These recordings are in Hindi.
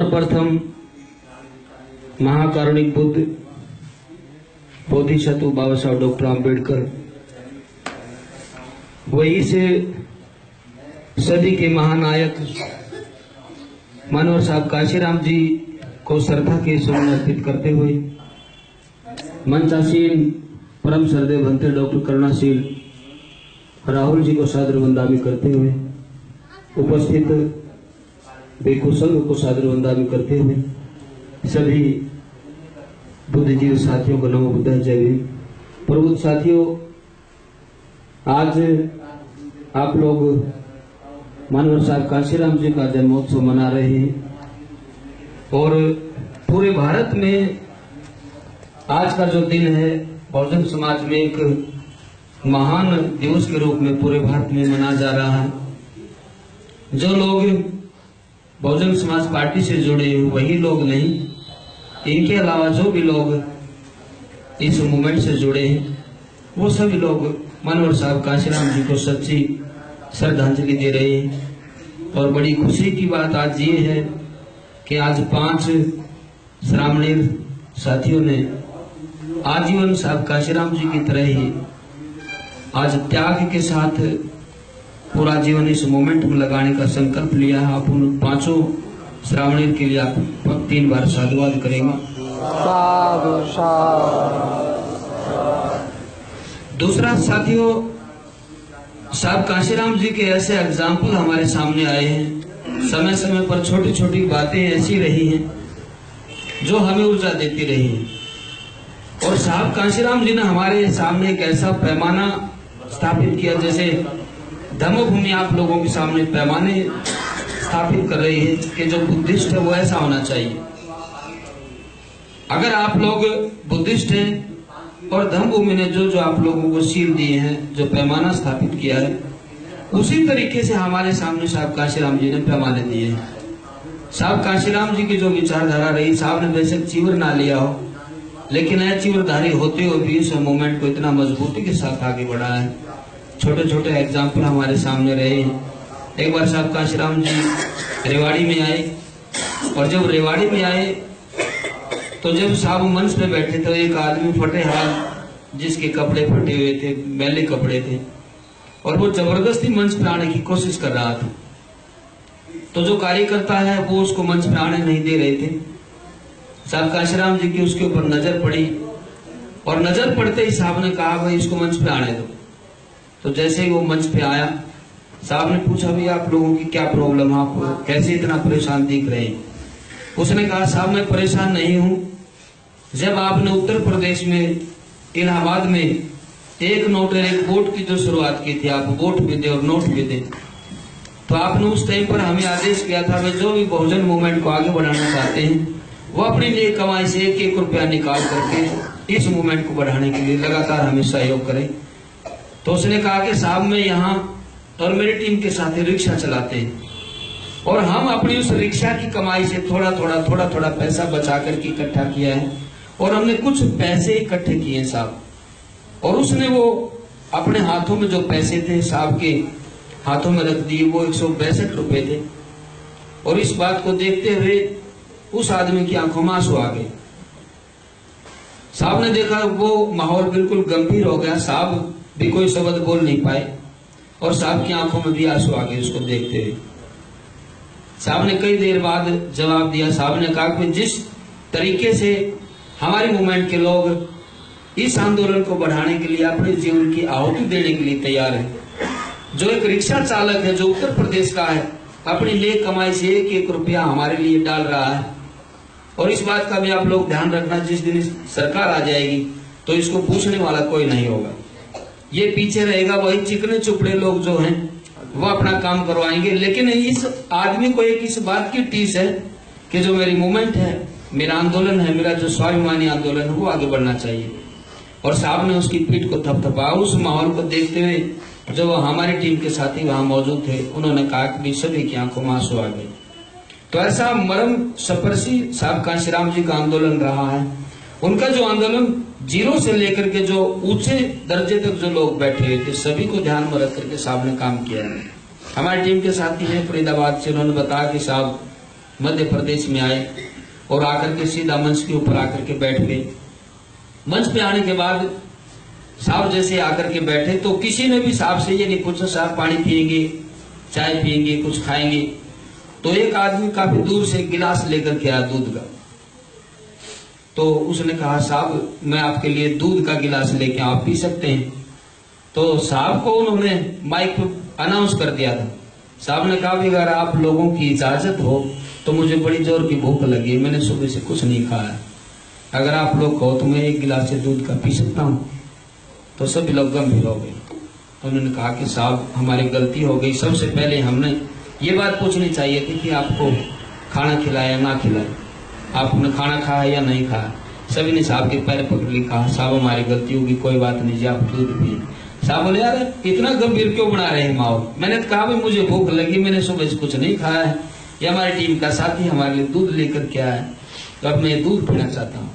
प्रथम महाकारुणिक बुद्ध बोधिसत्व बाबा साहब डॉक्टर आम्बेडकर, वही से सदी के महानायक मानवर साहब काशीराम जी को श्रद्धा के सुमन अर्पित करते हुए मंचासीन परम श्रद्धेय भंते डॉक्टर करुणाशील राहुल जी को सादर वंदना करते हुए उपस्थित भिक्षु संघ को सादर वंदना करते हुए सभी बुद्धिजीवी साथियों को नमो बुद्धाय जय भीम। प्रबुद्ध साथियों, आज आप लोग मानवर साहब काशीराम जी का जन्मोत्सव मना रहे हैं और पूरे भारत में आज का जो दिन है बहुजन समाज में एक महान दिवस के रूप में पूरे भारत में मनाया जा रहा है। जो लोग बहुजन समाज पार्टी से जुड़े हैं वही लोग नहीं, इनके अलावा जो भी लोग इस मूवमेंट से जुड़े हैं वो सभी लोग मानवर साहब काशीराम जी को सच्ची श्रद्धांजलि दे रहे हैं। और बड़ी खुशी की बात आज ये है कि आज 5 श्रामणी साथियों ने आजीवन साहब काशीराम जी की तरह ही आज त्याग के साथ पूरा जीवन इस मोमेंट में लगाने का संकल्प लिया है। आप उन 5 श्रावणी के लिए आप 3 बार साधुवाद करेंगे। दूसरा साथियों, साहब काशीराम जी के ऐसे एग्जाम्पल हमारे सामने आए हैं। समय समय पर छोटी छोटी बातें ऐसी रही हैं जो हमें ऊर्जा देती रही है। और साहब काशीराम जी ने हमारे सामने एक ऐसा पैमाना स्थापित किया, जैसे धर्मभूमि आप लोगों के सामने पैमाने स्थापित कर रही है कि जो बुद्धिस्ट है वो ऐसा होना चाहिए। अगर आप लोग बुद्धिस्ट हैं और धर्मभूमि ने जो आप लोगों को सील दिए हैं, जो पैमाना स्थापित किया है, उसी तरीके से हमारे सामने साहब काशीराम जी ने पैमाने दिए हैं। साहब काशीराम जी की जो विचारधारा रही, साहब ने बेशक चीवर ना लिया हो, लेकिन यह चीवरधारी होते हुए भी इस मूवमेंट को इतना मजबूती के साथ आगे बढ़ा है। छोटे छोटे एग्जाम्पल हमारे सामने रहे हैं। एक बार साहब काशीराम जी रेवाड़ी में आए, और जब रेवाड़ी में आए तो जब साहब मंच पे बैठे तो एक आदमी फटे हाल, जिसके कपड़े फटे हुए थे, मैले कपड़े थे, और वो जबरदस्ती मंच पे आने की कोशिश कर रहा था। तो जो कार्यकर्ता है वो उसको मंच पे आने नहीं दे रहे थे। साहब काशीराम जी की उसके ऊपर नजर पड़ी, और नजर पड़ते ही साहब ने कहा भाई इसको मंच पे आने दो। तो जैसे ही वो मंच पे आया, साहब ने पूछा भाई आप लोगों की क्या प्रॉब्लम है, आप कैसे इतना परेशान दिख रहे हैं। उसने कहा साहब मैं परेशान नहीं हूं, जब आपने उत्तर प्रदेश में इलाहाबाद में एक नोट और एक वोट की जो शुरुआत की थी, आप वोट भी दे और नोट भी दे, तो आपने उस टाइम पर हमें आदेश किया था भाई जो भी बहुजन मूवमेंट को आगे बढ़ाना चाहते हैं वो अपनी लिए कमाई से 1-1 रुपया निकाल करके इस मूवमेंट को बढ़ाने के लिए लगातार हमें सहयोग करें। तो उसने कहा कि साहब मैं यहाँ और मेरी टीम के साथ रिक्शा चलाते हैं, और हम अपनी उस रिक्शा की कमाई से थोड़ा थोड़ा पैसा बचा करके इकट्ठा किया है, और हमने कुछ पैसे इकट्ठे किए साहब। और उसने वो अपने हाथों में जो पैसे थे साहब के हाथों में रख दिए, वो 162 रुपए थे। और इस बात को देखते हुए उस आदमी की आंखों में आंसू आ गए। साहब ने देखा वो माहौल बिल्कुल गंभीर हो गया, साहब भी कोई शब्द बोल नहीं पाए, और साहब की आंखों में भी आंसू आ गए उसको देखते हुए। साहब ने कई देर बाद जवाब दिया। साहब ने कहा कि जिस तरीके से हमारे मूवमेंट के लोग इस आंदोलन को बढ़ाने के लिए अपने जीवन की आहुति देने के लिए तैयार है, जो एक रिक्शा चालक है जो उत्तर प्रदेश का है, अपनी ले कमाई से 1-1 रुपया हमारे लिए डाल रहा है। और इस बात का भी आप लोग ध्यान रखना, जिस दिन सरकार आ जाएगी तो इसको पूछने वाला कोई नहीं होगा, ये पीछे रहेगा, वही चिकने चुपड़े लोग जो हैं वो अपना काम करवाएंगे। लेकिन इस आदमी को एक इस बात की टीस है कि जो मेरी मूवमेंट है, मेरा आंदोलन है, मेरा जो स्वाभिमानी आंदोलन है वो आगे बढ़ना चाहिए। और साहब ने उसकी पीठ को थपथपाया। उस माहौल को देखते हुए जो हमारी टीम के साथी वहां मौजूद थे, उन्होंने कहा कि सभी की आंखों में आंसू आ गए। तो ऐसा मरम स्पर्शी साहब काशीराम जी का आंदोलन रहा है। उनका जो आंदोलन जीरो से लेकर के जो ऊंचे दर्जे तक जो लोग बैठे हुए थे, सभी को ध्यान में रख करके साहब ने काम किया है। हमारी टीम के साथी हैं फरीदाबाद से, उन्होंने बताया कि साहब मध्य प्रदेश में आए और आकर के सीधा मंच के ऊपर आकर के बैठ गए। मंच पे आने के बाद साहब जैसे आकर के बैठे तो किसी ने भी साहब से ये नहीं पूछा साहब पानी पियेंगे, चाय पियेंगे, कुछ खाएंगे। तो एक आदमी काफी दूर से गिलास लेकर के आया दूध का। तो उसने कहा साहब मैं आपके लिए दूध का गिलास लेके आप पी सकते हैं। तो साहब को उन्होंने माइक पे अनाउंस कर दिया था। साहब ने कहा अगर आप लोगों की इजाजत हो तो मुझे बड़ी जोर की भूख लगी, मैंने सुबह से कुछ नहीं खाया, अगर आप लोग कहो तो मैं एक गिलास से दूध का पी सकता हूँ। तो सभी लोग गंभीर हो गए। तो उन्होंने कहा कि साहब हमारी गलती हो गई, सबसे पहले हमने ये बात पूछनी चाहिए थी कि आपको खाना खिलाया ना खिलाया, आपने खाना खाया या नहीं खाया। सभी ने साहब के पैर पकड़ के कहा साहब हमारी गलती होगी, कोई बात नहीं जी आप दूध पिए। साहब बोले यार इतना गंभीर क्यों बना रहे हैं माहौल। मैंने कहा भाई मुझे भूख लगी, मैंने सुबह से कुछ नहीं खाया है, ये हमारी टीम का साथी हमारे लिए दूध लेकर के आया है, तो अब मैं दूध पीना चाहता हूँ।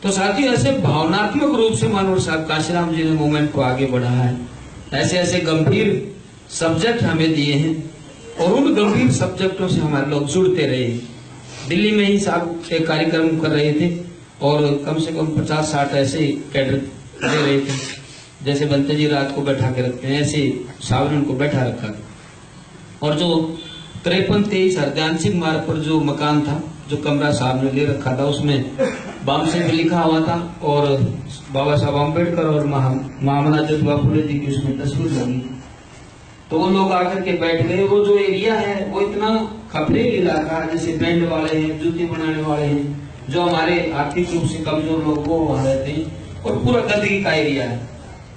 तो साथियों ऐसे भावनात्मक रूप से मनोहर साहब काशीराम जी ने मूवमेंट को आगे बढ़ाया है। ऐसे ऐसे गंभीर सब्जेक्ट हमें दिए हैं और उन गंभीर सब्जेक्टों से हमारे लोग जुड़ते रहे। दिल्ली में ही साहब एक कार्यक्रम कर रहे थे और कम से कम 50-60 ऐसे कैडर दे रहे थे, जैसे बनते जी रात को बैठा के रखते हैं ऐसे साहब ने उनको बैठा रखा था। और जो 53-23 हरदयान सिंह मार्ग पर जो मकान था, जो कमरा साहब ने ले रखा था, उसमें बाम सिंह लिखा हुआ था और बाबा साहब अम्बेडकर और महामना ज्योतिबा फुले जी की उसमें तस्वीर लगी। तो वो लोग आकर के बैठ गए। वो जो एरिया है वो इतना खपरेल इलाका, जैसे बैंड वाले हैं, जूती बनाने वाले हैं, जो हमारे आर्थिक रूप से कमजोर लोग वो वहां रहते हैं और पूरा गंदगी का एरिया है।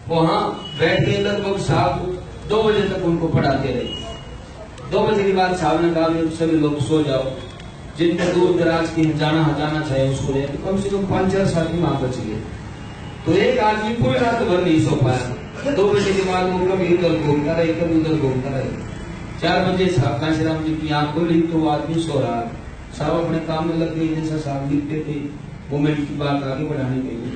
वहां बैठ के लगभग साहब 2 बजे तक उनको पढ़ाते रहे। 2 बजे के बाद साहब ने कहा सभी लोग सो जाओ, जिनके दूर दराज की जाना चाहिए उसको ले। कम से कम 5-4 साथी वहां बच गए। तो एक आदमी पूरी रात भर नहीं सो पाया। 2 बजे के बाद वो कभी इधर घूमता रहे, कभी उधर घूमता रहे। 4 बजे साहब काशीराम जी की आंख खोली तो वो आदमी सो रहा। साहब अपने काम में लग गए, जैसा साहब लिखते थे मूवमेंट की बात आगे बढ़ाने के लिए।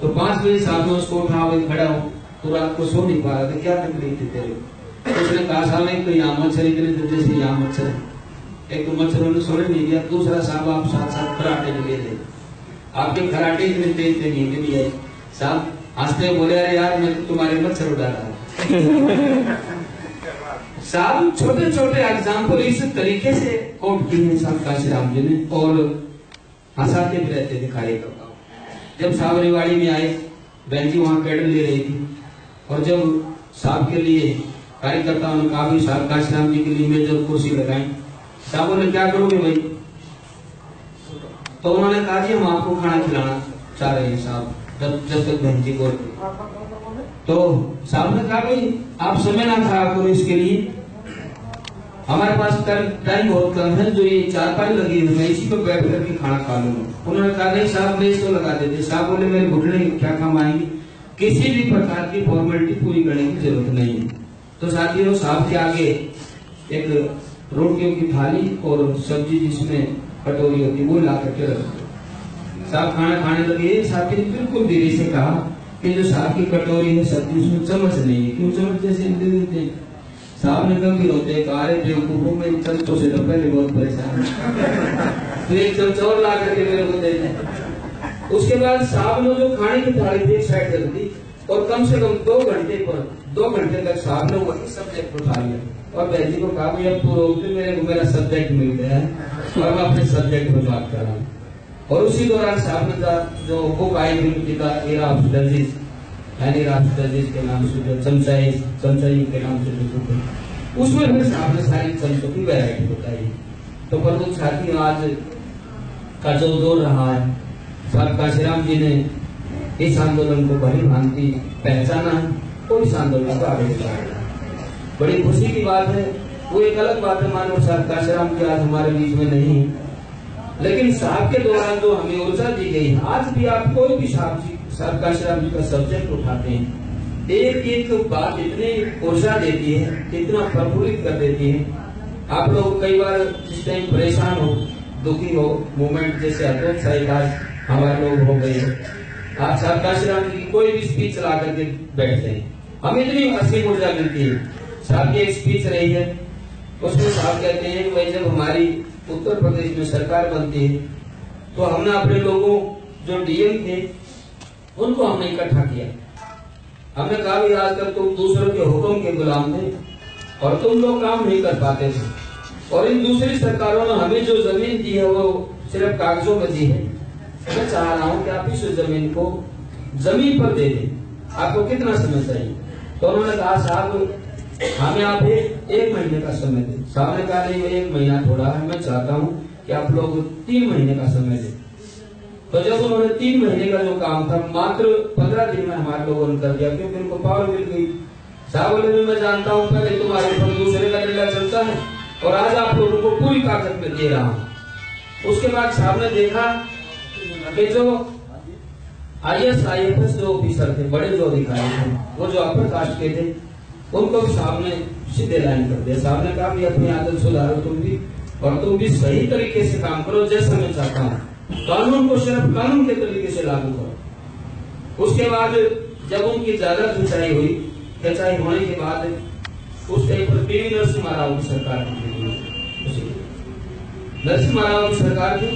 तो 5 बजे साहब ने उसको उठा, खड़ा हो, तो रात को सो नहीं पा रहा था, क्या तकलीफ थी तेरे? तो उसने कहा साहब एक तो यहाँ मच्छर इतने जैसे यहाँ मच्छर, एक तो मच्छरों ने सोने नहीं दिया, दूसरा साहब आप साथ साथ खराटे में ले ले, आपके खराटे इतने तेज थे नींद नहीं आई। साहब हंसते बोले अरे यार मैं तुम्हारे मच्छर उड़ा रहा। साहब छोटे छोटे एग्जाम्पल इस तरीके से कोट किए हैं साहब काशीराम जी ने और हंसाते भी रहते थे कार्यकर्ता। जब साहब रेवाड़ी में आए, बहन जी वहां कैडर ले रही थी और जब साहब के लिए कार्यकर्ताओं ने कहा भी साहब काशीराम जी के लिए मेज और कुर्सी लगाएं। साहब बोले क्या करोगे भाई? तो उन्होंने कहा जी हम आपको खाना खिलाना चाह रहे हैं साहब, जब तक बहन जी बोल। तो साहब ने कहा भाई आप समय ना खराब करो, इसके लिए हमारे पास टाइम बहुत कम है, जो ये चारपाई लगी हुई है इसी पर बैठ करके खाना खा लूंगा। उन्होंने कहा नहीं साहब मेज तो लगा देते। साहब बोले मेरे घुटने क्या काम आएंगे, किसी भी प्रकार की फॉर्मेलिटी पूरी करने की जरूरत नहीं है। तो साथियों साहब के आगे एक रोटियों की थाली और सब्जी जिसमें कटोरी होती वो ला करके रख दो। साहब खाना खाने लगे। साथी ने बिल्कुल धीरे से कहा कि जो साहब की कटोरी है सब्जी उसमें चम्मच नहीं है, क्यों चम्मच जैसे दे देते हैं। साहब ने गंभीर होते कहा अरे बेवकूफों में चमचों से तो पहले बहुत परेशान तो एक चमचा और ला करके मेरे को दे दें। उसके बाद साहब ने जो खाने की थाली थी एक साइड कर दी और कम से कम 2 घंटे तक साहब ने वही सब्जेक्ट उठा लिया और बहन जी को कहा भैया मेरा सब्जेक्ट मिल गया है और मैं अपने सब्जेक्ट पर बात कर रहा हूँ। और उसी दौरान साहब ने जो बुक आई थी एरा ऑफ जर्जिस के नाम से जो चमचाई के नाम से जो उसमें फिर साहब ने सारी चमचों की वैरायटी बताई। तो परंतु साथी आज का जो दौर रहा है, साहब काशीराम जी ने इस आंदोलन को भली भांति पहचाना और इस आंदोलन को आगे बढ़ाया। बड़ी खुशी की बात है। वो एक अलग बात है, मानो साहब काशीराम जी आज हमारे बीच में नहीं, लेकिन साहब के दौरान जो हमें ऊर्जा दी गई, आज भी आप कोई भी साहब काशीराम जी का सब्जेक्ट उठाते हैं, एक एक बात इतनी ऊर्जा देती है, इतना प्रफुल्लित कर देती है। आप लोग कई बार जिस टाइम परेशान हो, दुखी हो, मूवमेंट जैसे हतोत्साहित आज हमारे लोग हो गए, आप साहब काशीराम जी की कोई भी स्पीच ला करके बैठते हैं, हमें इतनी असीम ऊर्जा मिलती है। साहब की एक स्पीच रही है, उसमें साहब कहते हैं कि भाई जब हमारी उत्तर प्रदेश में सरकार बनती है तो हमने अपने लोगों जो डीएम थे उनको हमने इकट्ठा किया। हमने कहा भी आजकल तुम दूसरों के हुक्म के गुलाम थे और तुम लोग काम नहीं कर पाते थे, और इन दूसरी सरकारों ने हमें जो जमीन दी है वो सिर्फ कागजों में दी है। मैं चाह रहा हूँ कि आप इस जमीन को जमीन पर दे दें, आपको कितना समय चाहिए? तो उन्होंने कहा साहब हमें आप एक महीने का समय दें। साहब ने कहा नहीं, 1 महीना थोड़ा है, मैं चाहता हूँ कि आप लोग 3 महीने का समय दें। तो जब उन्होंने 3 महीने का जो काम था मात्र 15 दिन में हमारे लोगों ने कर दिया, क्योंकि उनको पावर मिल गई। साहब बोले मैं जानता हूँ पहले तुम्हारे ऊपर दूसरे का डंडा चलता है और आज आप लोगों को पूरी ताकत में दे रहा हूँ। उसके बाद साहब ने देखा कि जो IAS जो ऑफिसर थे, बड़े जो अधिकारी थे, वो जो अपर कास्ट के थे, उनको भी साहब ने सीधे लाइन कर दिया। साहब ने कहा भी अपनी आदत सुधारो तुम भी, और तुम भी सही तरीके से काम करो जैसा मैं चाहता हूँ। कानून को सिर्फ कानून के तरीके से लागू करो। उसके बाद जब उनकी ज्यादा खिंचाई हुई, खिंचाई होने के बाद उस टाइम पर PV नरसिम्हा राव की सरकार थी, नरसिम्हा राव की सरकार थी,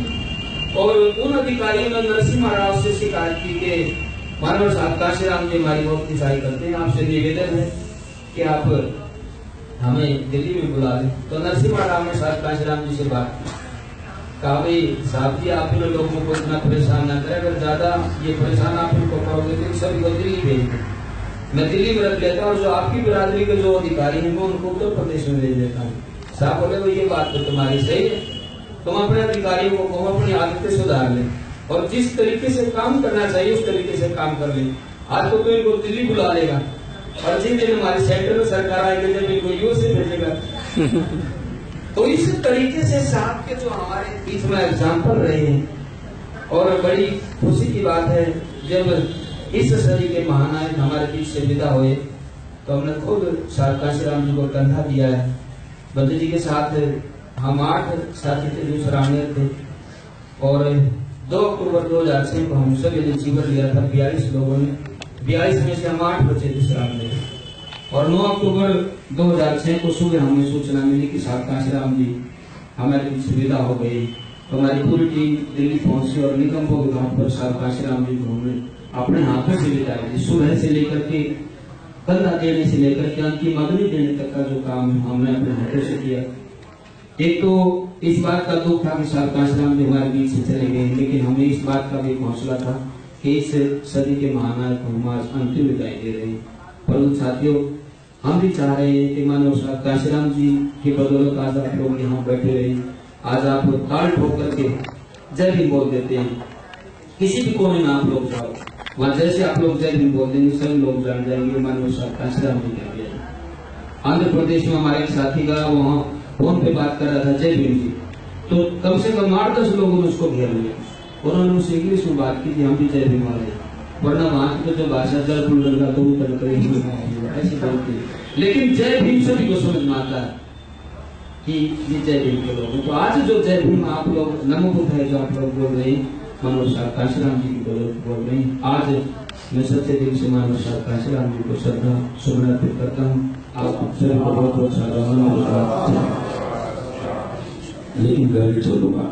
और उन अधिकारियों ने नरसिम्हा राव से शिकायत की कि मानव साहब काशीराम जी हमारी बहुत खिंचाई करते हैं, आपसे निवेदन है कि आप हमें दिल्ली में बुला लें। तो नरसिम्हा राव ने साहब काशीराम जी से बात की, कहा भाई साहब जी आप इन लोगों को इतना परेशान न करें, अगर ज्यादा ये परेशान आप इनको करोगे तो सभी को दिल्ली भेज दें, मैं दिल्ली में रख लेता हूँ, और जो आपकी बिरादरी के जो अधिकारी हैं वो उनको उत्तर प्रदेश में भेज देता हूँ। साहब बोले भाई ये बात तो तुम्हारी सही है, तुम अपने अधिकारियों को कहो अपनी आदतें सुधार लें और जिस तरीके से काम करना चाहिए उस तरीके से काम कर लें। आज तो इनको दिल्ली बुला लेगा और जिन दिन हमारी सेंटर में सरकार आएगी जब इनको यूएसए भेजेगा। तो इस तरीके से साहब के जो हमारे बीच में एग्जाम्पल रहे हैं, और बड़ी खुशी की बात है जब इस सदी के महानायक हमारे बीच से विदा हुए तो हमने खुद साहब काशीराम जी को कंधा दिया है। बंदे जी के साथ हम 8 साथी थे जो सराहनीय थे, और 2 अक्टूबर 2006 को हम सभी ने जीवन लिया था 42 लोगों ने, 42 में से हम 8 बचे थे सराहनीय। और 9 अक्टूबर 2006 को सुबह हमें सूचना मिली कि साहब काशीराम जी हमारे बीच विदा हो गई। तो हमारी पूरी टीम दिल्ली पहुंची और निगमबोध घाट पर साहब काशीराम जी को हमने अपने हाथों से विदाई दी। सुबह से लेकर के कंधा देने से लेकर के अंतिम अग्नि देने तक का जो काम है हमने अपने हाथों से किया। एक तो इस बात का दुख था कि साहब काशीराम जी हमारे बीच से चले गए, लेकिन हमें इस बात का भी हौसला था कि इस सदी के महानायक को हम आज अंतिम विदाई दे रहे हैं। परंतु साथियों हम भी चाह रहे हैं कि मानव साहब काशीराम जी की बदौलत आज आप लोग यहाँ बैठे रहे, आज आप ताल ठोक करके जय भी बोल देते हैं। किसी भी कोने में आप लोग जाओ, वहाँ जैसे आप लोग जय भी बोल देंगे सभी लोग जान जाएंगे मानव साहब काशीराम जी क्या गया। आंध्र प्रदेश में हमारे एक साथी का वहाँ फोन पे बात कर रहा था जय भीम जी, तो कम से कम 8-10 लोगों ने उसको घेर लिया। उन्होंने उससे इंग्लिश में बात की थी, हम भी जय भीम वाले, वरना वहां की तो भाषा जल फूल रंगा तो ऐसी बोलती है, लेकिन जय भीम सभी को समझ में आता है कि ये जय भीम के लोग हैं। तो आज जो जय भीम आप लोग नमो बुद्ध है जो आप लोग बोल रहे हैं, मानव साहब काशीराम जी की बोल रहे हैं। आज मैं सच्चे दिल से मानव साहब काशीराम जी को श्रद्धा सुमन अर्पित करता हूँ। आप सभी को बहुत बहुत सारा, लेकिन गाड़ी चलूंगा।